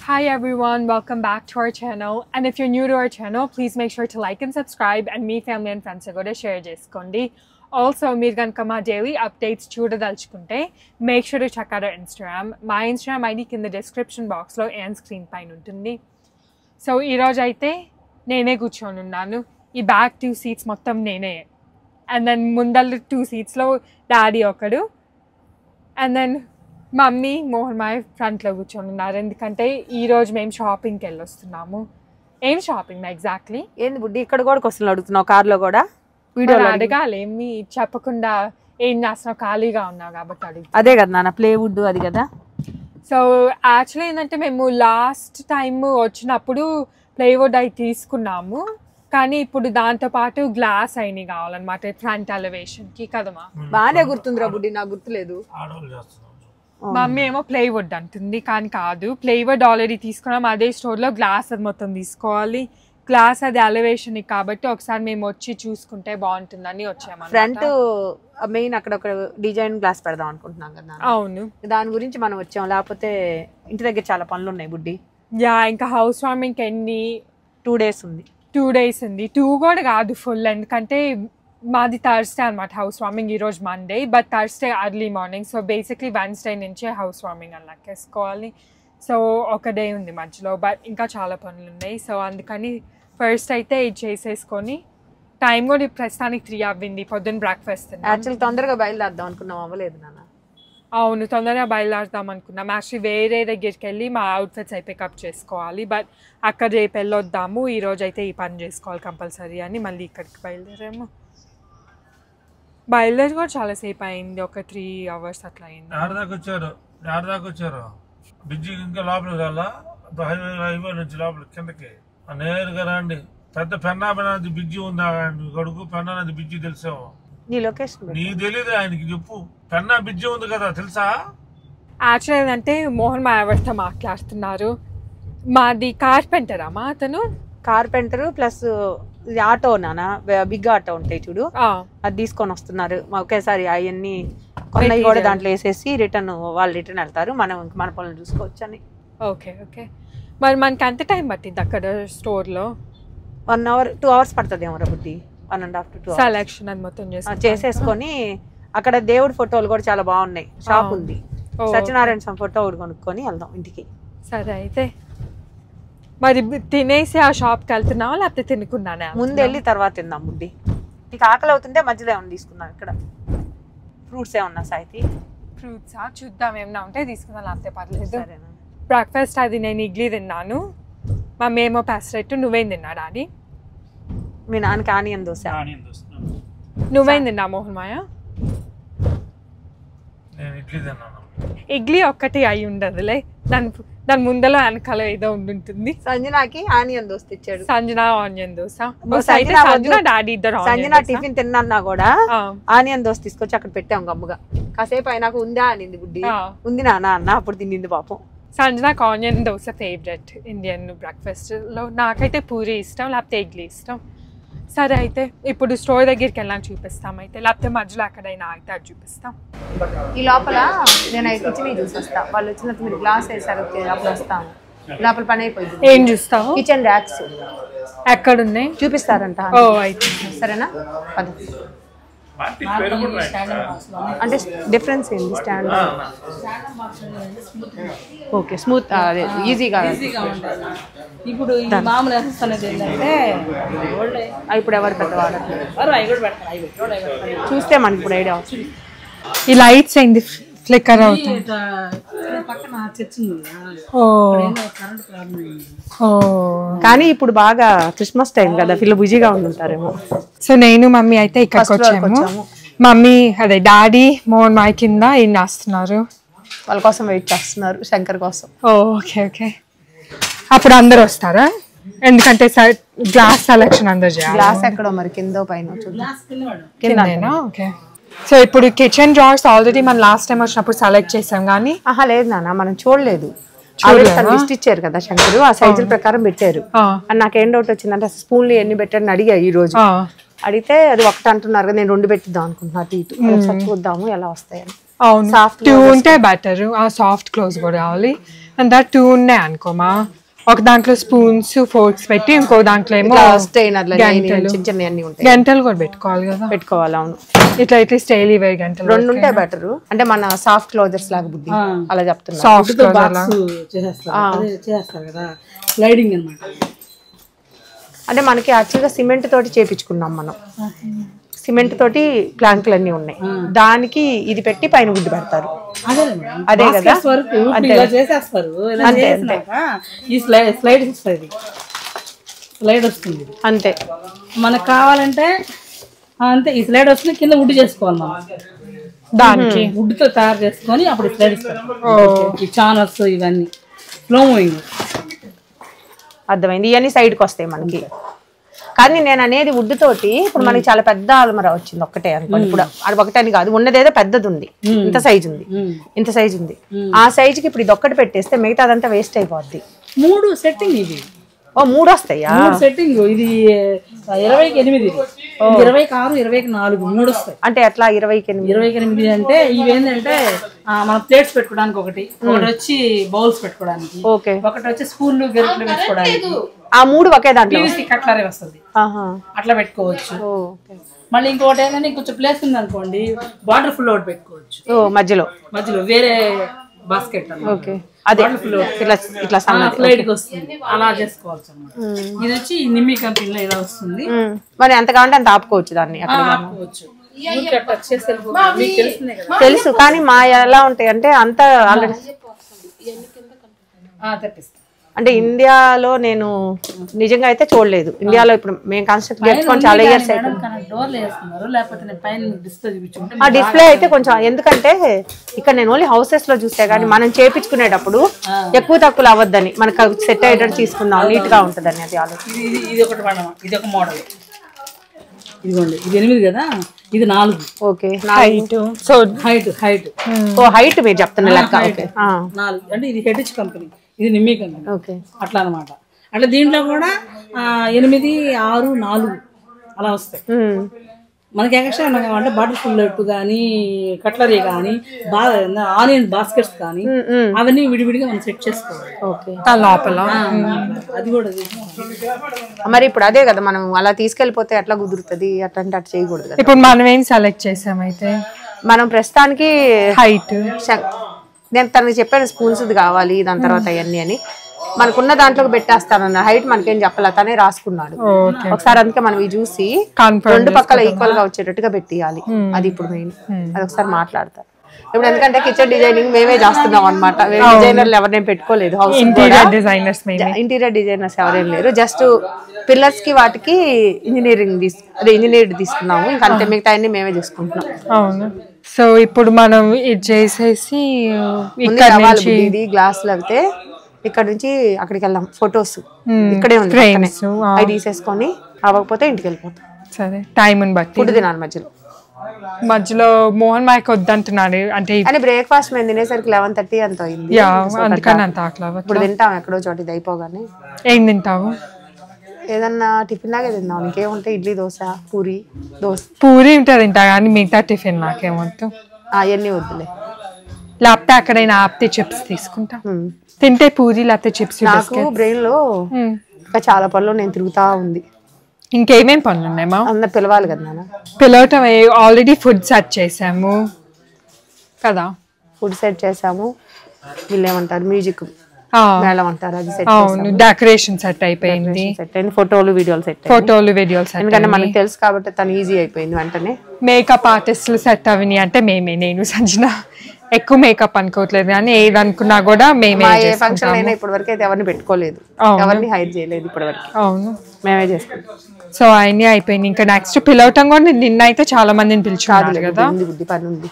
Hi everyone, welcome back to our channel. And if you're new to our channel, please make sure to like and subscribe and me, family and friends go to share cheskondi. Also, meer ganaka ma daily updates chudadalchukunte, make sure to check out our Instagram. My Instagram ID in the description box lo and screen paina untundi. So ee roju aithe nene kuchoni unnanu. Ee back 2 seats mottam nene. And then mundal 2 seats lo daddy okadu. And then mummy Mohan Maya ఫ్రంట్లో కూర్చొని ఉన్నారు ఎందుకంటే ఈరోజు మేము షాపింగ్కి వెళ్ళొస్తున్నాము. ఏం shopping exactly ఏంది బుడ్డి ఇక్కడ కూడా క్వశ్చన్లు అడుగుతున్నావు కార్లో కూడా వీడియోలో అడగాలి ఏమి చెప్పకుండా ఏం చేస్తున్నావు ఖాళీగా ఉన్నావు కాబట్టి అడుగు. అదే కదా నాన్న ప్లేవుడ్ అది కదా. సో యాక్చువల్లీ ఏంటంటే మేము లాస్ట్ టైం వచ్చినప్పుడు ప్లేవుడ్ అవి తీసుకున్నాము కానీ ఇప్పుడు దాంతోపాటు గ్లాస్ అయినవి కావాలన్నమాట ఫ్రంట్ ఎలివేషన్కి కదమ్మా. బాగానే గుర్తుందిరా బుడ్డి నాకు గుర్తులేదు. మమ్మీ ఏమో ప్లేవుడ్ అంటుంది కానీ కాదు ప్లేవుడ్ ఆల్రెడీ తీసుకున్నాం అదే స్టోర్లో గ్లాస్ అది మొత్తం తీసుకోవాలి గ్లాస్ అది ఎలివేషన్ కాబట్టి ఒకసారి మేము వచ్చి చూసుకుంటే బాగుంటుందని వచ్చాము. ఫ్రంట్ మెయిన్ అక్కడ ఒక డిజైన్ గ్లాస్ పెడదాం అనుకుంటున్నాం కదా. అవును దాని గురించి మనం వచ్చాం లేకపోతే ఇంటి దగ్గర చాలా పనులు ఉన్నాయి బుడ్డి. యా ఇంకా హౌస్ వార్మింగ్కి ఎన్ని 2 days ఉంది. 2 days ఉంది 2 కూడా కాదు ఫుల్ ఎందుకంటే మాది థర్స్డే అనమాట హౌస్ వార్మింగ్ ఈరోజు Monday but Thursday early morning so basically Wednesday నుంచే హౌస్ వార్మింగ్ అని లెక్కేసుకోవాలి. సో ఒక డే ఉంది మధ్యలో బట్ ఇంకా చాలా పనులు ఉన్నాయి సో అందుకని ఫస్ట్ అయితే ఇది చేసేసుకొని టైం కూడా ప్రస్తుతానికి 3 అవ్వింది పొద్దున్న బ్రేక్ఫాస్ట్. యాక్చువల్ తొందరగా బయలుదేరదాం అనుకున్నాం అవ్వలేదు నాన్న. అవును తొందరగా బయలుదేరుదాం అనుకున్నాం యాక్చువల్లీ వేరే దగ్గరికి వెళ్ళి మా అవుట్ఫిట్స్ అయి పికప్ చేసుకోవాలి బట్ అక్కడ రేపు వెళ్ళొద్దాము ఈరోజు అయితే ఈ పని చేసుకోవాలి కంపల్సరీ అని మళ్ళీ ఇక్కడికి బయలుదేరాము. బయలుదేరి కూడా చాలాసేపు అయింది ఒక 3 hours అట్లా అయింది. ఆడదాకా వచ్చారు బిజీ ఇంకా లోపలికి రాలా హైవే నుంచి లోపల కిందకి నేరుగా రండి. పెద్ద పెన్నాది బిజీ ఉంది కొడుకు పెన్నాది బిజీ తెలిసావు నీ లొకేషన్ నీకు తెలియదు ఆయనకి చెప్పు పెన్నా బిజీ ఉంది కదా తెలుసా. యాక్చువల్ ఏంటంటే మోహన్ మా ఎవరితో మాట్లాడుతున్నారు మాది కార్పెంటర్ అమ్మా అతను కార్పెంటర్ ప్లస్ ఆటో నాన్న బిగ్ ఆటో ఉంటాయి చూడు అది తీసుకొని వస్తున్నారు ఒకేసారి అవన్నీ కొన్నవి కూడా దాంట్లో వేసేసి వాళ్ళు రిటర్న్ వెళ్తారు మనం మన పనులు చూసుకోవచ్చు అని. ఓకే ఓకే మరి మనకి ఎంత టైం పట్టింది అక్కడ స్టోర్లో? 1 hour 2 hours పడుతుంది ఏమో బుద్ధి 1.5 to 2 hours సెలెక్షన్ అది మొత్తం చేసేసుకొని అక్కడ దేవుడి ఫోటోలు కూడా చాలా బాగున్నాయి షాప్ ఉంది సత్యనారాయణ స్వామి ఫోటో ఒకటి కొనుక్కొని వెళ్దాం ఇంటికి. సరే అయితే మరి తినేసి ఆ షాప్కి వెళ్తున్నావా లేకపోతే తినుకున్నానే? ముందు వెళ్ళి తర్వాత తిందాం బుడ్డి. నీకు ఆకలి అవుతుంటే మధ్యలో ఏమన్నా తీసుకుందాం ఇక్కడ ఫ్రూట్స్ ఏమన్నా సాయితి ఫ్రూట్సా చూద్దాం ఏమన్నా ఉంటే తీసుకుందాం లేకపోతే పర్లేదు. బ్రేక్ఫాస్ట్ అది నేను ఇడ్లీ తిన్నాను మమ్మీ ఏమో పెసరెట్టు నువ్వేం తిన్నా డాడీ? మీ నాన్నకి ఆనియన్ దోశ. నువ్వేం తిన్నా మోహన్ మాయ? ఇడ్లీ ఒక్కటి అయి ఉండదులే దాని ముందలో వెనకాల ఏదో ఉంటుంది. సంజనాకి ఆనియన్ దోశ తెచ్చాడు. సంజన ఆనియన్ దోశ డాడీ ఇద్దరు. సంజన టిఫిన్ తిన్నా కూడా ఆనియన్ దోశ తీసుకొచ్చి అక్కడ పెట్టాం గమ్ముగా. కాసేపు అయినాక ఉందా అనింది బుడ్డి. ఉంది నాన్న అన్న అప్పుడు తిన్నింది పాపం. సంజనాకి onion dosa favourite Indian breakfast లో. నాకైతే పూరి ఇష్టం లేకపోతే ఇడ్లీ ఇష్టం. సరే అయితే ఇప్పుడు స్టోర్ దగ్గరికి వెళ్ళాక చూపిస్తాం అయితే లేకపోతే మధ్యలో ఎక్కడైనా ఆగితే అది చూపిస్తాం. ఈ లోపల నేను కిచెన్ చూసి వస్తా వాళ్ళు వచ్చినట్టు మీరు గ్లాస్ వేసారు అప్పుడు వస్తాను లోపల పని అయిపోయింది. ఏం చూస్తావు? కిచెన్ ర్యాక్స్ ఎక్కడున్నాయి చూపిస్తారంట. ఓ అయితే సరేనా అంటే డిఫరెన్స్ ఏంది? స్టాండ్ ఓకే స్మూత్ ఈజీగా ఇప్పుడు మామూలు ఏంటంటే ఇప్పుడు ఎవరు పెద్దవాడు చూస్తే మనకి ఇప్పుడు ఐడియా వస్తుంది. ఈ లైట్స్ ఏంది ఫ్లిక్కర్ అవుతుంది. కానీ ఇప్పుడు బాగా క్రిస్మస్ టైం కదా ఫుల్ బిజీగా ఉంటారేమో. సో నేను మమ్మీ అయితే ఇక్కడికి వచ్చాము. మమ్మీ అదే డాడీ మోహన్ మాయ కింద ఏం చేస్తున్నారు వాళ్ళ కోసం వెయిట్ చేస్తున్నారు శంకర్ కోసం. ఓకే ఓకే అప్పుడు అందరు వస్తారా? ఎందుకంటే గ్లాస్ సెలెక్షన్ అందరు చేయాలి. గ్లాస్ ఎక్కడో మరి కింద పైన కిందేనా? ఓకే సో ఇప్పుడు కిచెన్ డ్రావర్స్ ఆల్రెడీ మనం లాస్ట్ టైం వచ్చినప్పుడు సెలెక్ట్ చేసాం కానీ లేదు నాన్న మనం చూడలేదు. లిస్ట్ ఇచ్చారు కదా శంకరు ఆ సైజుల ప్రకారం పెట్టారు. నాకేం డౌట్ వచ్చిందంటే స్పూన్లు ఎన్ని పెట్టారని అడిగా ఈ రోజు. అడిగితే అది ఒకటి అంటున్నారు కదా నేను 2 పెట్టిద్దాం అనుకుంటున్నా చూద్దాము ఎలా వస్తాయని. అవును సాఫ్ట్ ఉంటే బెటర్. ఆ సాఫ్ట్ క్లోజ్ కూడా కావాలి అండ్ దట్ 2 ఉన్నాయి అనుకోమా. ఒక దాంట్లో స్పూన్స్ ఫోర్క్స్ పెట్టి ఇంకో దాంట్లో ఏమో గంటలు కూడా పెట్టుకోవాలి కదా. పెట్టుకోవాలి, అవును. ఇట్లా అయితే స్టైల్ ఇవే గంటలు 2 ఉంటే బెటర్. అంటే మన సాఫ్ట్ క్లోజర్స్ లాగా బుద్ధి అలా చెప్తున్నా. సాఫ్ట్ చేస్తారు కదా స్లైడింగ్ అన్నమాట. అంటే మనకి యాక్చువల్గా సిమెంట్ తోటి చేపించుకున్నాం మనం. సిమెంట్ తోటి ప్లాంకులు అన్ని ఉన్నాయి, దానికి ఇది పెట్టి పైన గుడ్డు పెడతారు. అదే కదా చేసేస్తారు. ఈ స్లైడ్ వస్తుంది, స్లైడ్ వస్తుంది అంతే. మనకు కావాలంటే అంతే ఈ స్లైడ్ వస్తుంది, కింద వుడ్ చేసుకోవాలి మనం. దానికి వుడ్ తో తయారు చేసుకొని అప్పుడు స్లైడ్ ఇస్తారు. ఈ ఛానల్స్ ఇవన్నీ స్లో మూవింగ్. అర్థమైంది. ఇవన్నీ సైడ్కి వస్తాయి మనకి. కానీ నేను అనేది వుడ్ తోటి ఇప్పుడు మనకి చాలా పెద్ద ఆల్మరా వచ్చింది ఒక్కటే అనుకోండి. ఇప్పుడు అది ఒకటని కాదు, ఉన్నదేదో పెద్దది ఉంది, ఇంత సైజు ఉంది, ఇంత సైజు ఉంది. ఆ సైజుకి ఇప్పుడు ఇది ఒక్కటి పెట్టేస్తే మిగతా అదంతా వేస్ట్ అయిపోద్ది. 3 సెట్టింగ్ ఇది. 3 వస్తాయా? 3 సెట్టింగ్. ఇది 20కి 8, 20కి 6, 20కి 4, 3 వస్తాయి. అంటే ఎట్లా 20కి 8? 20కి 8 అంటే ఇవేంటంటే మనం ప్లేట్స్ పెట్టుకోవడానికి ఒకటి వచ్చి బౌల్స్ పెట్టుకోవడానికి, ఒకటి వచ్చి స్పూన్లు గరిటెలు పెట్టుకోవడానికి. ఆ 3 ఒకే దాంట్లో కట్లరే వస్తుంది, అట్లా పెట్టుకోవచ్చు. మళ్ళీ ఇంకోటి ఏంటంటే కొంచెం ప్లేస్ ఉంది అనుకోండి, వాటర్ ఫుల్ అవుట్ పెట్టుకోవచ్చు మధ్యలో వేరే బాస్కెట్. అదే ఇట్లా స్లైడ్ కి వస్తుంది, అలా చేసుకోవచ్చు అన్నమాట. ఇది వచ్చి నిమ్మి కంపెనీలో ఇలా వస్తుంది. మరి ఎంత కావాలంటే అంత ఆపుకోవచ్చు దాన్ని, ఆపుకోవచ్చు. తెలుసు. కానీ మా ఎలా ఉంటాయి అంటే అంత ఆల్రెడీ తెప్పిస్తాం. అంటే ఇండియాలో నేను నిజంగా అయితే చూడలేదు. ఇండియాలో ఇప్పుడు మేము కన్స్ట్రక్ట్ చేసుకొని చాలా ఇయర్స్ అయిపోయింది. ఆ డిస్ప్లే అయితే కొంచెం, ఎందుకంటే ఇక్కడ నేను ఓన్లీ హౌసెస్ లో చూస్తే కానీ మనం చేపించుకునేటప్పుడు ఎక్కువ తక్కువ అవ్వద్దని, మనకు సెట్ అయ్యేటట్టు తీసుకుందాం, నీట్ గా ఉంటుందని అది ఆలోచన. ఇది ఒకటి ఇది ఒక మోడల్. ఇదిగోండి, ఇది 8 కదా, ఇది 4. Okay, height. సో హైట్ మీరు చెప్తున్న లెక్క. 4 అంటే ఇది హెరిటేజ్ కంపెనీ, ఇది నిమ్మి కంపెనీ. ఓకే, అట్లా అనమాట. అంటే దీంట్లో కూడా 8, 6, 4 అలా వస్తాయి. మనకి ఎక్స్ట్రా అంటే బాటిల్ ఫుల్ కానీ కట్లరీ కానీ ఆనియన్ బాస్కెట్స్ కానీ అవన్నీ విడివిడిగా మనం సెట్ చేసుకోవాలి. లోపల అది కూడా. మరి ఇప్పుడు అదే కదా, మనం అలా తీసుకెళ్ళిపోతే ఎట్లా కుదురుతుంది, అట్లాంటి అట్లా చేయకూడదు కదా. ఇప్పుడు మనం ఏం సెలెక్ట్ చేసామైతే మనం ప్రస్తుతానికి హైట్, నేను తనకి చెప్పాను స్పూన్స్ కావాలి, దాని తర్వాత అవన్నీ అని. మనకున్న దాంట్లోకి పెట్టేస్తానన్న హైట్ మనకేం చెప్పాల, తనే రాసుకున్నాడు ఒకసారి. అందుకే మనం ఇవి చూసి 2 పక్కల ఈక్వల్ గా వచ్చేటట్టుగా పెట్టియాలి. అది ఇప్పుడు మెయిన్. అది ఒకసారి మాట్లాడతారు ఇప్పుడు. ఎందుకంటే కిచెన్ డిజైనింగ్ మేమే చేస్తున్నాం అనమాట. డిజైనర్లు ఎవరినేం పెట్టుకోలేదు. హౌస్ ఇంటీరియర్ డిజైనర్స్ ఎవరేం లేరు. జస్ట్ పిల్లర్స్ కి వాటికి ఇంజనీర్డ్ తీసుకున్నాము. ఇంకా అంతే, మిగతా అన్ని మేమే చేసుకుంటున్నాం. అవును. సో ఇప్పుడు మనం ఇది చేసేసి ఇది గ్లాసులు అయితే ఇక్కడ నుంచి అక్కడికి వెళ్దాం. ఫొటోస్ ఇక్కడే ఉంది, అవి తీసేసుకొని అవ్వకపోతే ఇంటికి వెళ్ళిపోతాం. సరే, టైం బట్టి ఫుడ్ తినాలి. మధ్యలో మోహన్ మాయకు వద్దంటున్నాడు. అంటే బ్రేక్ఫాస్ట్ మేము తినేసరికి 11:30 అంత అయింది. అందుకని అంత ఆకలి. ఇప్పుడు తింటాం ఎక్కడో చోట, ఇది అయిపోగానే. ఏం తింటావు? ఏదన్నా టిఫిన్ లాగే తిందాం. ఇంకేముంటాయి, ఇడ్లీ, దోశ, పూరి ఉంటుంది తింటా, కానీ మిగతా టిఫిన్ నాకేమొద్దు. అవన్నీ వద్దులే. లేకపోతే అక్కడైనా ఆపితే చిప్స్ తీసుకుంటా. తింటే పూరి లేకపోతే చిప్స్. నాకు బ్రెయిన్ లో ఇంకా చాలా పనులు నేను తిరుగుతా ఉంది. ఇంకేమేం పనులు ఉన్నాయి మా? అందరు పిలవాలి కదా నాన్న. పిలవటం ఆల్రెడీ ఫుడ్ సెట్ చేసాము కదా. ఫుడ్ సెట్ చేసాము. వీళ్ళు ఏమంటారు, మ్యూజిక్ మేళం అంటారు, అది సెట్. అవును, డెకరేషన్ సెట్ అయిపోయింది. ఫోటోలు వీడియోలు సెట్. ఎందుకంటే మనకు తెలుసు కాబట్టి తను ఈజీ అయిపోయింది వెంటనే. మేకప్ ఆర్టిస్టులు సెట్ అవినాయి అంటే మేమే, నేను సంజన. ఎక్కువ మేకప్ అనుకోవట్లేదు, కానీ ఏది అనుకున్నా కూడా మేమే. ఏ ఫంక్షన్ అయినా ఇప్పటి వరకు అయితే ఎవరిని పెట్టుకోలేదు, ఎవరిని హైర్ చేయలేదు ఇప్పటి వరకు. అవును, మేమే చేసుకుంటాం. సో అవన్నీ అయిపోయింది. ఇంకా నెక్స్ట్ పిలవటం కూడా నిన్న అయితే చాలా మందిని పిలిచారు కదా. పని ఉంది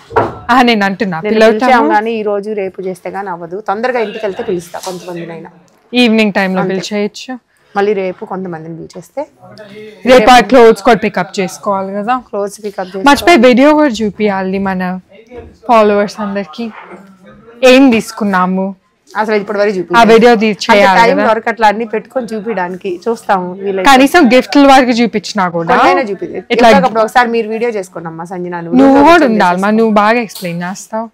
నేను అంటున్నా పిలవటం, కానీ ఈ రోజు రేపు చేస్తే గానీ అవ్వదు. తొందరగా ఇంటికి వెళ్తే పిలుస్తా కొంతమందినైనా. ఈవినింగ్ టైంలో పిలిచేయచ్చు. మళ్ళీ రేపు కొంతమందిని పిలిచేస్తే రేపు ఆ క్లోత్స్ కూడా పికప్ చేసుకోవాలి కదా. క్లోత్స్ పికప్ మర్చిపోయి వీడియో కూడా చూపించాలి మన ఫాలోవర్స్ అందరికి. ఏం తీసుకున్నాము అసలు ఇప్పటి వరకు చూపి, ఆ వీడియో వరకు అట్లా అన్ని పెట్టుకొని చూపించడానికి చూస్తాము. కనీసం గిఫ్ట్ల వరకు చూపించినా కూడా ఇట్లా ఒకసారి మీరు వీడియో చేసుకున్నామ్మా సంజన. నువ్వు కూడా ఉండాలమ్మా, నువ్వు బాగా ఎక్స్ప్లెయిన్ చేస్తావు.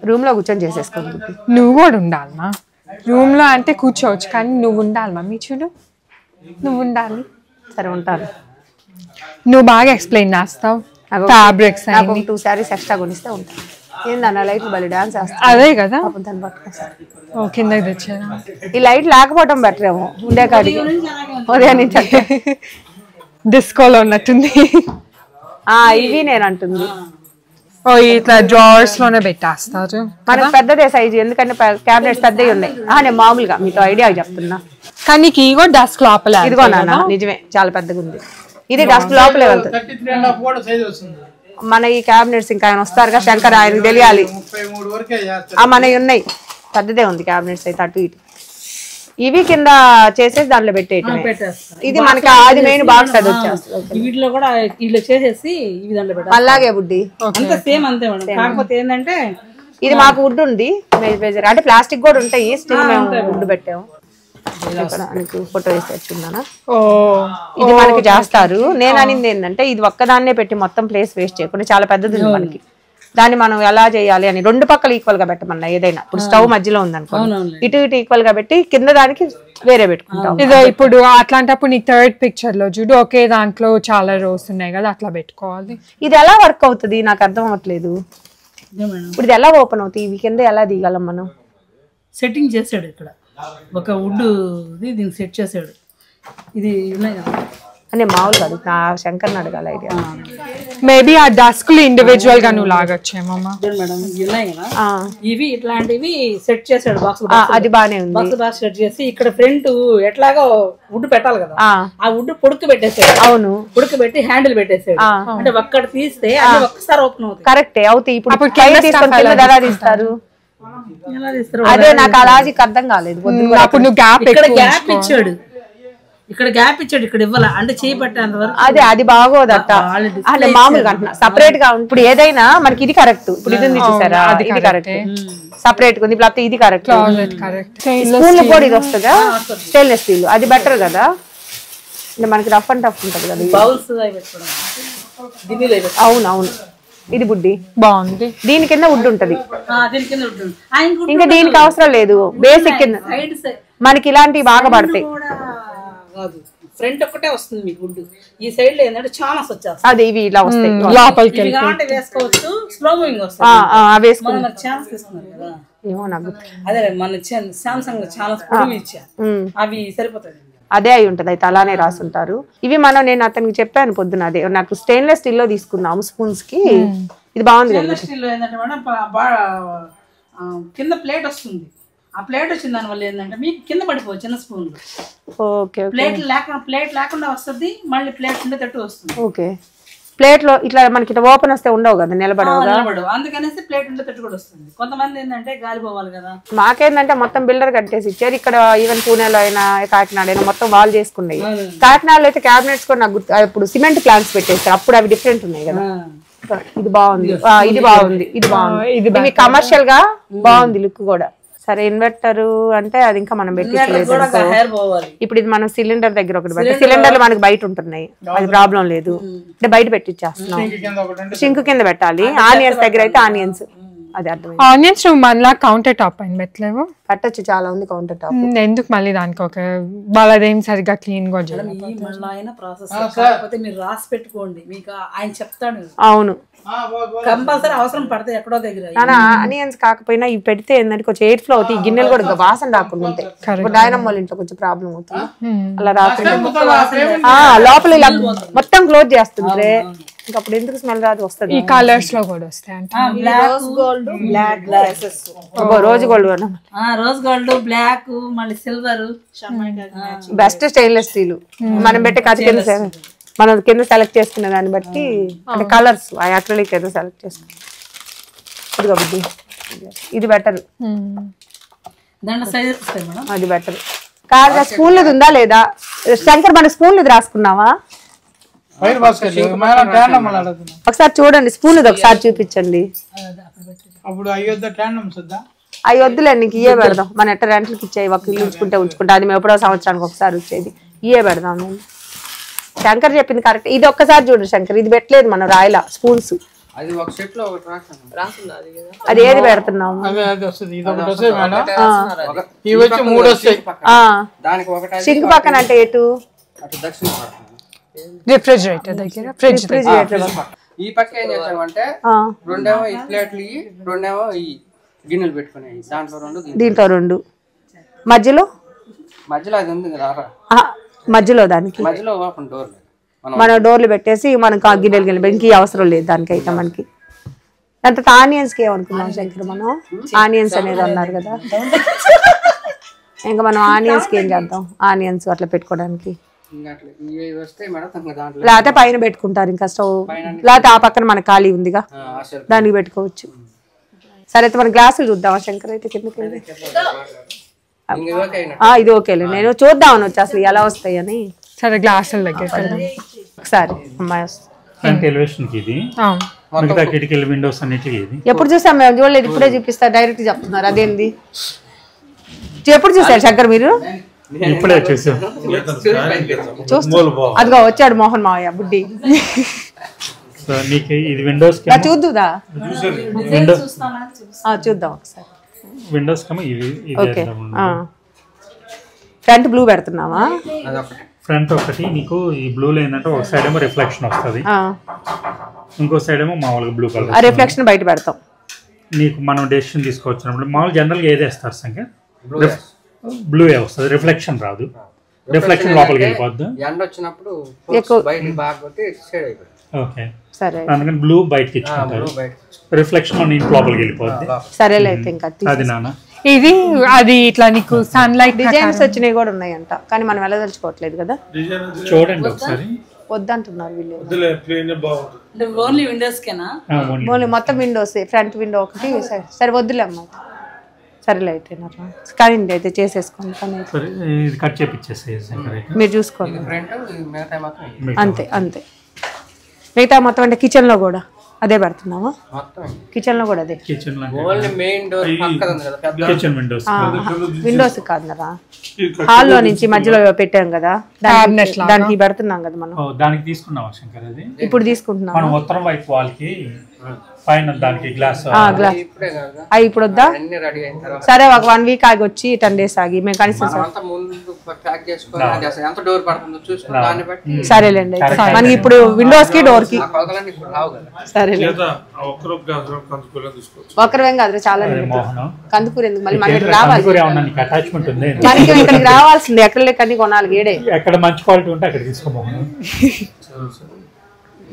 రూమ్ లో కూర్చొని చేసేసుకోండి. నువ్వు కూడా ఉండాలమ్మా. రూమ్ లో అంటే కూర్చోవచ్చు కానీ నువ్వు ఉండాలి మమ్మీ, చూడు నువ్వు ఉండాలి. సరే ఉంటాను. నువ్వు బాగా ఎక్స్ప్లెయిన్ చేస్తావు ఫ్యాబ్రిక్స్. నాకు 2 sarees ఎక్స్ట్రా కొనిస్తే ఉంటాను. ఏందన్న లైట్లు బలి డాన్స్ చేస్తా. అదే కదా దాన్ని పట్టుకొస్తాను. ఓ కిందకి తెచ్చాను. ఈ లైట్ లేకపోవడం బెటర్ ఏమో ఉండే కాడికి. ఉదయం నుంచి డిస్కోలో ఉన్నట్టుంది. ఇవి నేను అంటుంది. ఓ ఇట్లా డ్రావర్స్ లోనే పెట్టేస్తారు. మనకు పెద్దదే సైజు, ఎందుకంటే క్యాబినెట్స్ పెద్దవి ఉన్నాయి. నేను మామూలుగా మీతో ఐడియా చెప్తున్నా. కానీ నీకు ఇగో డస్క్ లోపల. ఇదిగో నాన్న నిజమే చాలా పెద్దగా ఉంది. ఇది డస్క్ లోపలే వెళ్తుంది. మన ఈ క్యాబినెట్స్ ఇంకా ఆయన వస్తారుగా శంకర్, ఆయనకు తెలియాలి. మనవి ఉన్నాయి, పెద్దదే ఉంది క్యాబినెట్స్ అయితే అటు ఇటు. ఇవి కింద చేసేసి దాంట్లో పెట్టేయటమే. ఇది మనకి అది మెయిన్ బాక్స్ అది వచ్చేస్తుంది. వీటిలో కూడా ఇట్లా చేసేసి ఇవి దాంట్లో పెట్టాలి. అలాగే బుడ్డి అంతా సేమ్ అంతే మేడం. కాకపోతే ఏంటంటే ఇది మాకు వుడ్ ఉంది, అంటే ప్లాస్టిక్ కూడా ఉంటాయి. స్టిల్ మేము వుడ్ పెట్టాము. ఫోటో వేసి వచ్చిందా? ఇది మనకి చేస్తారు. నేను అనింది ఏంటంటే ఇది ఒక్కదాన్నే పెట్టి మొత్తం ప్లేస్ వేస్ట్ చేయకుండా చాలా పెద్దది ఉంది మనకి. దాన్ని మనం ఎలా చేయాలి అని 2 పక్కలు ఈక్వల్ గా పెట్టమన్నా. ఏదైనా ఇప్పుడు స్టవ్ మధ్యలో ఉందనుకో, ఇటు ఇటు ఈక్వల్ గా పెట్టి కింద దానికి వేరే పెట్టుకుంటాం. ఇదో ఇప్పుడు అట్లాంటప్పుడు నీ థర్డ్ పిక్చర్ లో చూడు, ఒకే దాంట్లో చాలా రోస్ ఉన్నాయి కదా, అట్లా పెట్టుకోవాలి. ఇది ఎలా వర్క్ అవుతుంది నాకు అర్థం అవ్వట్లేదు. ఇప్పుడు ఇది ఎలా ఓపెన్ అవుతుంది? ఇవి కింద ఎలా దిగాలం మనం? సెట్టింగ్ చేసాడు ఇక్కడ ఒక వుడ్ దీన్ని సెట్ చేసాడు. ఇది ఉన్నాయి కదా అంటే మామూలుగా అడుగుతా, శంకర్ని అడగాలి ఐడియా. మేబీ ఆ డస్క్ లో ఇండివిజువల్ గా నువ్వు లాగొచ్చేమో మేడం. ఇవి ఉన్నాయి కదా, ఇవి ఇట్లాంటివి సెట్ చేసాడు బాక్స్. అది బానే ఉంది. బాక్స్ సెట్ చేసి ఇక్కడ ఫ్రంట్ ఎట్లాగో వుడ్ పెట్టాలి కదా, ఆ వుడ్ పొడుక్కు పెట్టేసాడు. అవును, పొడుక్కు పెట్టి హ్యాండిల్ పెట్టేసాడు. అంటే ఒక్కటి తీస్తే అది ఒక్కసారి ఓపెన్ అవుతుంది. కరెక్టే అవుతాయి. ఇప్పుడు ఎలా తీస్తారు? అదే నాకు ఆ లాజిక్ అర్థం కాలేదు. అప్పుడు నువ్వు గ్యాప్ ఇచ్చాడు, ఇక్కడ గ్యాప్ ఇచ్చాడు, ఇక్కడ ఇవ్వాల అంటే చేయబట్టేంత వరకు. అదే అది బాగోదట. అంటే మామూలుగా అంటున్నా సపరేట్ గా. ఇప్పుడు ఏదైనా మనకి ఇది కరెక్ట్, ఇప్పుడు ఇది ఉంది చూసారా, ఇది కరెక్ట్ సపరేట్ ఉంది. ఇప్పుడు ఇది కరెక్ట్. స్పూన్ కూడా ఇది వస్తుందా? స్టెయిన్లెస్ స్టీల్ అది బెటర్ కదా. అంటే మనకి రఫ్ అండ్ టఫ్ ఉంటది కదా. అవును అవును, ఇది బుడ్డి బాగుంది. దీని కింద వుడ్ ఉంటది, ఇంకా దీనికి అవసరం లేదు. బేసిక్ కింద మనకి ఇలాంటివి బాగా పడతాయి. ఫ్రంట్ ఒక్కటే వస్తుంది మీకు వుడ్. ఈ సైడ్ లో ఏంటంటే చాలా వచ్చేస్తుంది. అదే ఇవి ఇలా వస్తాయి లోపలికి వేసుకోవచ్చు. స్లో మూవింగ్ వస్తుంది. ఛాన్స్ ఇస్తున్నారు కదా, ఏమో నాకు అదే మన సామ్సంగ్ లో చాలా పొడవు ఇచ్చా, అవి సరిపోతాయి. అదే అయి ఉంటది. అయితే అలానే రాసుంటారు. ఇవి నేను అతనికి చెప్పాను పొద్దున. అదే నాకు స్టెయిన్లెస్ స్టీల్ లో తీసుకున్నాము స్పూన్స్ కి. ఇది బాగుంది కదా. స్టీల్ లో ఏంటంటే మేడం కింద ప్లేట్ వస్తుంది. ఆ ప్లేట్ వచ్చిన దాని వల్ల ఏంటంటే మీకు కింద పడిపోవచ్చు చిన్న స్పూన్. ప్లేట్ లేకుండా వస్తుంది, మళ్ళీ ప్లేట్ ఉండేటట్టు వస్తుంది. ఓకే, ప్లేట్ లో ఇట్లా మనకి ఇట్లా ఓపెన్ వస్తే ఉండవు కదా, నిలబడవు. అందుకనేసి ప్లేట్ ఉండేటట్టు కూడా వస్తుంది. కొంతమంది ఏంటంటే గాలి పోవాలి కదా. మాకేందంటే మొత్తం బిల్డర్ కట్టేసి ఇచ్చారు. ఇక్కడ ఈవెన్ పూణేలో అయినా కాకినాడ అయినా మొత్తం వాళ్ళు చేసుకున్నాయి. కాకినాడలో అయితే క్యాబినెట్స్ కూడా నాకు ఇప్పుడు సిమెంట్ ప్లాంట్స్ పెట్టేస్తారు. అప్పుడు అవి డిఫరెంట్ ఉన్నాయి కదా. ఇది బాగుంది, ఇది బాగుంది, ఇది బాగుంది. ఇది కమర్షియల్ గా బాగుంది లుక్ కూడా. సరే ఇన్వర్టర్ అంటే అది ఇంకా మనం పెట్టించలేదు. ఇప్పుడు ఇది మనం సిలిండర్ దగ్గర ఒకటి పెట్టి, సిలిండర్లు మనకి బయట ఉంటున్నాయి, అది ప్రాబ్లం లేదు. అంటే బయట పెట్టించేస్తున్నాం. సింక్ కింద పెట్టాలి. ఆనియన్స్ దగ్గర అయితే ఆనియన్స్, అది అర్థం. ఆనియన్స్ నువ్వు మనలా కౌంటర్ టాప్ పైన పెట్టలేవు? పెట్టచ్చు, చాలా ఉంది కౌంటర్ టాప్. ఎందుకు మళ్ళీ దానికి ఒక వాళ్ళదేం సరిగ్గా క్లీన్ గా కాకపోతే మీరు రాసి పెట్టుకోండి, మీకు ఆయన చెప్తాడు. అవును, కంపల్సరీ అవసరం పడతాయి ఎక్కడో దగ్గర. ఆనియన్స్ కాకపోయినా ఇవి పెడితే ఏంటంటే కొంచెం ఎయిర్ ఫ్లో అవుతాయి. గిన్నెలు కూడా వాసన రాకుండా ఉంటాయి. ఇప్పుడు డైనమ్ వాళ్ళ ఇంట్లో కొంచెం ప్రాబ్లం అవుతుంది, అలా రాకుండా లోపల ఇలా మొత్తం క్లోజ్ చేస్తుంది. ఇంకా అప్పుడు ఎందుకు స్మెల్ రాదు, వస్తుంది. ఈ కలర్స్ లో కూడా వస్తాయి అంటే rose gold, black, rose gold, rose gold, black, మళ్ళీ సిల్వర్. Best stainless steel. మనం పెట్టే కథ కింద మనం కింద సెలెక్ట్ చేసుకునే దాన్ని బట్టి అంటే కలర్స్ యాక్రిలిక్ ఏదో సెలెక్ట్ చేసుకున్నాం. ఇదిగో బుద్ధి, ఇది బెటర్, అది బెటర్. కాదు స్పూన్ లేదు ఉందా లేదా శంకర్? మన స్పూన్ లేదు రాసుకున్నావా? ఒకసారి చూడండి, స్పూన్ ఒకసారి చూపించండి. అవి వద్దులే, నీకు ఇయే పెడదాం. మన ఎట్ట రెంట్లకి ఇచ్చేవి ఒక ఇల్లు ఉంచుకుంటే అది మేము ఎప్పుడో సంవత్సరానికి ఒకసారి వచ్చేది. ఇయే పెడదాం. నేను శంకర్ చెప్పింది కరెక్ట్. ఇది ఒక్కసారి చూడు శంకర్, ఇది పెట్టలేదు మనం రాయలా స్పూన్స్. అది ఒక సెట్ లో ఒకటి రాసింది అది కదా. అది ఏది పెడుతున్నాము? అది వస్తుంది, ఇది ఒకటి వస్తుంది మేడం. ఇవి వచ్చి 3 వస్తాయి. దానికి ఒకటి సింక్ పక్కన అంటే ఎటు? అటు దక్షిణ పక్కన రిఫ్రిజిరేటర్ దగ్గర రిఫ్రిజిరేటర్. ఈ పక్క ఏం చేస్తామంటే రెండేమో ఈ ప్లేట్లు రెండేమో ఈ గిన్నెలు పెట్టుకునేవి. దాంట్లో 2 దీంట్లో 2 మధ్యలో అది ఉంది కదా. మధ్యలో దానికి మధ్యలో ఓపెన్ డోర్ మనం డోర్లు పెట్టేసి మనకు ఆ గిన్నెలు ఇంక అవసరం లేదు దానికైతే. మనకి అంత ఆనియన్స్కి ఏమనుకున్నాం శంకర్? మనం ఆనియన్స్ అనేది అన్నారు కదా, ఇంకా మనం ఆనియన్స్కి ఏం చేద్దాం? ఆనియన్స్ అట్లా పెట్టుకోవడానికి లేకపోతే పైన పెట్టుకుంటారు ఇంకా స్టవ్, లేకపోతే ఆ పక్కన మన ఖాళీ ఉందిగా దానికి పెట్టుకోవచ్చు. సరే అయితే మన గ్లాసులు చూద్దామా శంకర్? అయితే కిందకి ఇది ఓకేలే, నేను చూద్దామని వచ్చి అసలు ఎలా వస్తాయి అని. సరే గ్లాసుల దగ్గర ఒకసారి అమ్మాయి విండోస్ అన్నిటికీ ఎప్పుడు చూసాం మేము? చూడలేదు, ఇప్పుడే చూపిస్తా డైరెక్ట్ చెప్తున్నారు. అదేంది ఎప్పుడు చూసారు శంకర్ మీరు? ఇప్పుడే చూసాం. అదిగో వచ్చాడు మోహన్ మావయ్య బుడ్డి. ఇది విండోస్ చూద్దుదా? చూద్దాం ఒకసారి. విండోస్ ఫ్రంట్ బ్లూ పెడుతున్నావా? ఫ్రంట్ ఒకటి నీకు ఈ బ్లూ ఏంటంటే ఒక సైడ్ ఏమో రిఫ్లెక్షన్ వస్తుంది, ఇంకో సైడ్ ఏమో మామూలుగా బ్లూ కలర్. ఆ రిఫ్లెక్షన్ బయట పెడతాం. నీకు మనం డెసిషన్ తీసుకోవచ్చినప్పుడు మామూలు జనరల్గా ఏది వేస్తారు సంఖ్య? బ్లూ వస్తుంది, రిఫ్లెక్షన్ రాదు. రిఫ్లెక్షన్ లోపలికి వెళ్ళిపోద్ది. ఓకే, అందుకని బ్లూ బయటకి ఇచ్చుకుంటారు, రిఫ్లెక్షన్ మన ఇంటి లోపలికి వెళ్ళిపోద్ది. సరేలే అయితే ఇంకా అది నాన్న. ఇది అది ఇట్లా నీకు సన్ లైట్ డిజైన్స్ వచ్చినాయి కూడా ఉన్నాయంట, కానీ మనం వెళ్ళదలుచుకోవట్లేదు కదా. చూడండి ఒకసారి. వద్దంటున్నారు వీళ్ళు. ఓన్లీ విండోస్ కేనా? ఓన్లీ మొత్తం విండోస్, ఫ్రంట్ విండో ఒకటి. సరే వద్దులే అమ్మ. సరేలే అయితే కానీ అయితే చేసేసుకోండి పని. కట్ చేపిచ్చేసి మీరు చూసుకోండి. అంతే అంతే. మిగతా మొత్తం అంటే కిచెన్ లో కూడా అదే పెడుతున్నావా? కిచెన్ లో కూడా అదే. విండోస్ కాదురా, హాల్లో నుంచి మధ్యలో పెట్టాం కదా దానికి పెడుతున్నాం కదా మనం. దానికి తీసుకున్నావా శంకర్? అది ఇప్పుడు తీసుకుంటున్నాం. మనం ఉత్తరం వైపు వాళ్ళకి పైన దానికి గ్లాస్ అవి ఇప్పుడు వద్దా? సరే ఒక 1 వీక్ ఆగి వచ్చి 10 days ఆగి మేము కనీసం. సరేలేండి, మనకి ఇప్పుడు విండోస్ కి డోర్ కి. సరే ఒకరివేం కాదు, చాలా కందుకూరు ఎందుకు మళ్ళీ మనకి రావాలి, మనకి ఇక్కడికి రావాల్సింది. ఎక్కడ లేకని కొనాలి, ఏడే ఎక్కడ మంచి క్వాలిటీ ఉంటే అక్కడ తీసుకో.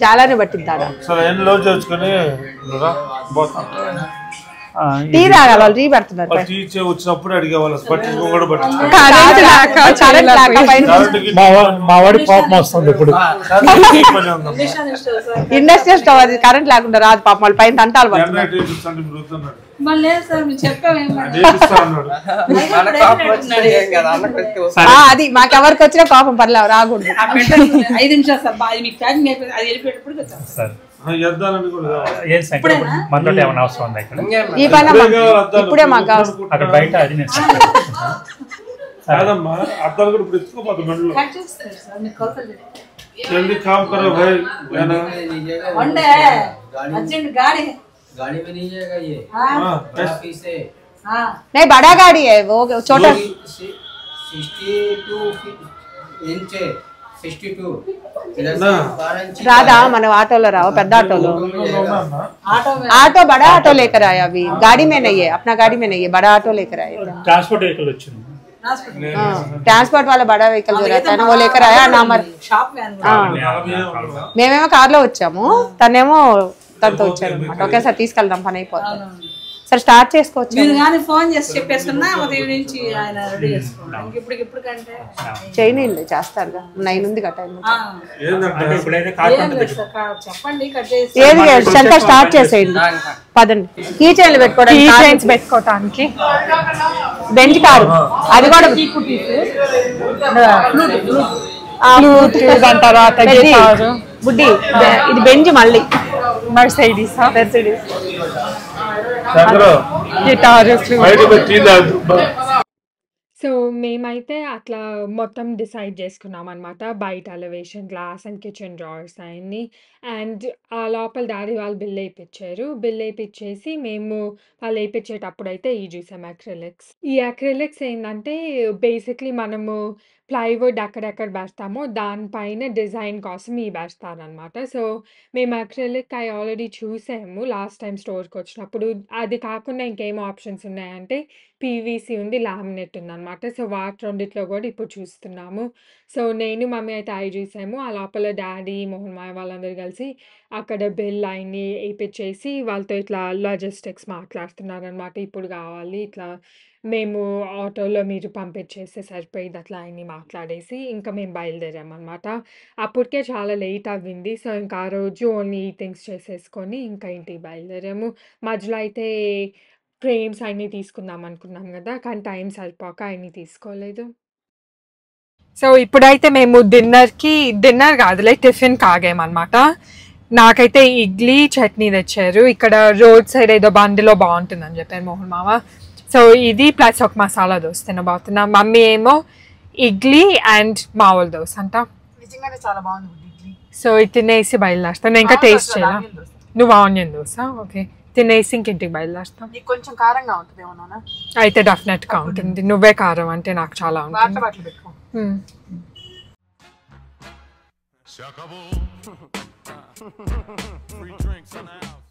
చాలానే పట్టిద్దాడా టీ తాగాలి, వాళ్ళు టీ పెడుతున్నారు. మా వాడి కోపం వస్తుంది ఇప్పుడు. ఇండస్ట్రియల్ స్టవ్ అది, కరెంట్ లేకుండా రాదు పాపం. వాళ్ళు పైన తంటాలు పడుతున్నారు. అది మాకెవరికి వచ్చినా కోపం పర్లేదు, రాకూడదు. 5 నిమిషాలు సార్, మీకు ప్యాకింగ్ అయిపోయింది, అది వెళ్ళిపోయేటప్పుడు ఈ పైన ఇప్పుడే మాకు అక్కడ బయట అది नहीं बड़ा गाड़ी है वो छोटा 62 राधा मन ऑटो लो राव पेद्दा ऑटो लो ऑटो बड़ा ऑटो लेकर आया अभी गाड़ी में नहीं है अपना गाड़ी में नहीं है बड़ा ऑटो लेकर आया ट्रांसपोर्ट व्हीकल వచ్చింది ट्रांसपोर्ट वाला बड़ा व्हीकल जो रहता है ना वो लेकर आया नामर షాప్ వ్యాన్ మేమేమో కార్ లో వచ్చాము తనేమో తనతో వచ్చారు అన్నమాట ఒకేసారి తీసుకెళ్దాం పని అయిపోతుంది సరే స్టార్ట్ చేసుకోవచ్చు మీరు గాని ఫోన్ చేసి చెప్పేస్తున్నా ఉదయం నుంచి ఆయన రెడీ చేసుకోండి ఇప్పుడు కంటే చేయనండి చేస్తారుగా 9 ఉంది గా టైం ఏందంటే ఇప్పుడైతే కార్ చెప్పండి కట్ చేసి ఏది సెంటర్ స్టార్ట్ చేసేయండి పదండి కీ చైన్లు పెట్టుకోవడానికి కీ చైన్స్ పెట్టుకోవడానికి బెంచ్ కారు అది కూడా బ్లూటూత్ దాని తర్వాత గిటార్ బుడ్డి ఇది బెంచ్ మళ్ళీ మర్సిడీస్ మెర్సిడీస్ గిటార్ సో, మేమైతే అట్లా మొత్తం డిసైడ్ చేసుకున్నాం అనమాట. బయట elevation, glass and kitchen drawers అయన్నీ. అండ్ ఆ లోపల డాడీ వాళ్ళు బిల్ ఏపిచ్చారు. బిల్ ఏపిచ్చేసి మేము వాళ్ళు ఏపిచ్చేటప్పుడైతే ఇయి జూసాం అక్రిలిక్స్. ఈ అక్రిలిక్స్ ఏందంటే బేసిక్‌లీ మనము ప్లైవుడ్ ఎక్కడెక్కడ బెడతామో దానిపైన డిజైన్ కోసం ఇయి బెడతారనమాట. సో, మేము అక్రిలిక్ అయి ఆల్రెడీ చూసాము లాస్ట్ టైమ్ స్టోర్‌కొచ్చినప్పుడు. అది కాకుండా ఇంకేం ఆప్షన్స్ ఉన్నాయంటే పీవీసీ ఉంది, లామినేట్ ఉందనమాట. సో, వాటి రెండిట్లో గూడా ఇప్పుడు చూస్తున్నాము. సో, నేను, మమ్మీ అయితే అయి జూసాము. ఆ లోపల డాడీ, మోహన్ మాయ వాళ్ళందరూ కలిసి అక్కడ బిల్ అయన్నీ ఏపిచ్చేసి వాళ్ళతో ఇట్లా లాజిస్టిక్స్ మాట్లాడుతున్నారనమాట. ఇప్పుడు గావాలి ఇట్లా మేము ఆటోలో మీరు పంపించేస్తే సరిపోయిద్ది అట్లా అయన్నీ మాట్లాడేసి ఇంకా మేము బయలుదేరామనమాట. అప్పటికే చాలా లేట్ అవ్వింది. సో, ఇంకా ఆ రోజు ఓన్లీ ఈ థింగ్స్ చేసేసుకొని ఇంకా ఇంటికి బయలుదేరాము. మధ్యలో అయితే ఫ్రేమ్స్ అన్నీ తీసుకుందాం అనుకున్నాం గదా! కానీ టైం సరిపోక అయన్నీ తీసుకోలేదు. సో, ఇప్పుడైతే మేము డిన్నర్ గాదులే టిఫిన్‌కి ఆగామనమాట. నాకైతే ఇడ్లీ, చట్నీ తెచ్చారు. ఇక్కడ రోడ్ సైడ్ ఏదో బండిలో బావుంటుందని చెప్పారు మోహన్ మామ. సో, ఇది ప్లస్ ఒక మసాలా దోస తినబోతున్నా. మమ్మీ ఏమో ఇడ్లీ అండ్ మామూలు దోస అంట. నిజంగానే చాలా బాగుంది ఇడ్లీ. సో, ఇది తినేసి బయలుదేరుతాను. నేను ఇంకా టేస్ట్ చేయాలా? నువ్వు ఆనియన్ దోస ఓకే. తినేసి ఇంకింటికి బయలుదేరుతాం. నీకు కొంచెం కారంగా ఉంటుంది ఏమన్నా? అయితే డెఫినెట్‌గా ఉంటుంది. నువ్వే కారం అంటే నాకు చాలా ఉంటుంది. బాటిల్ పెట్టుకో. Se acabou. Free drinks in the house.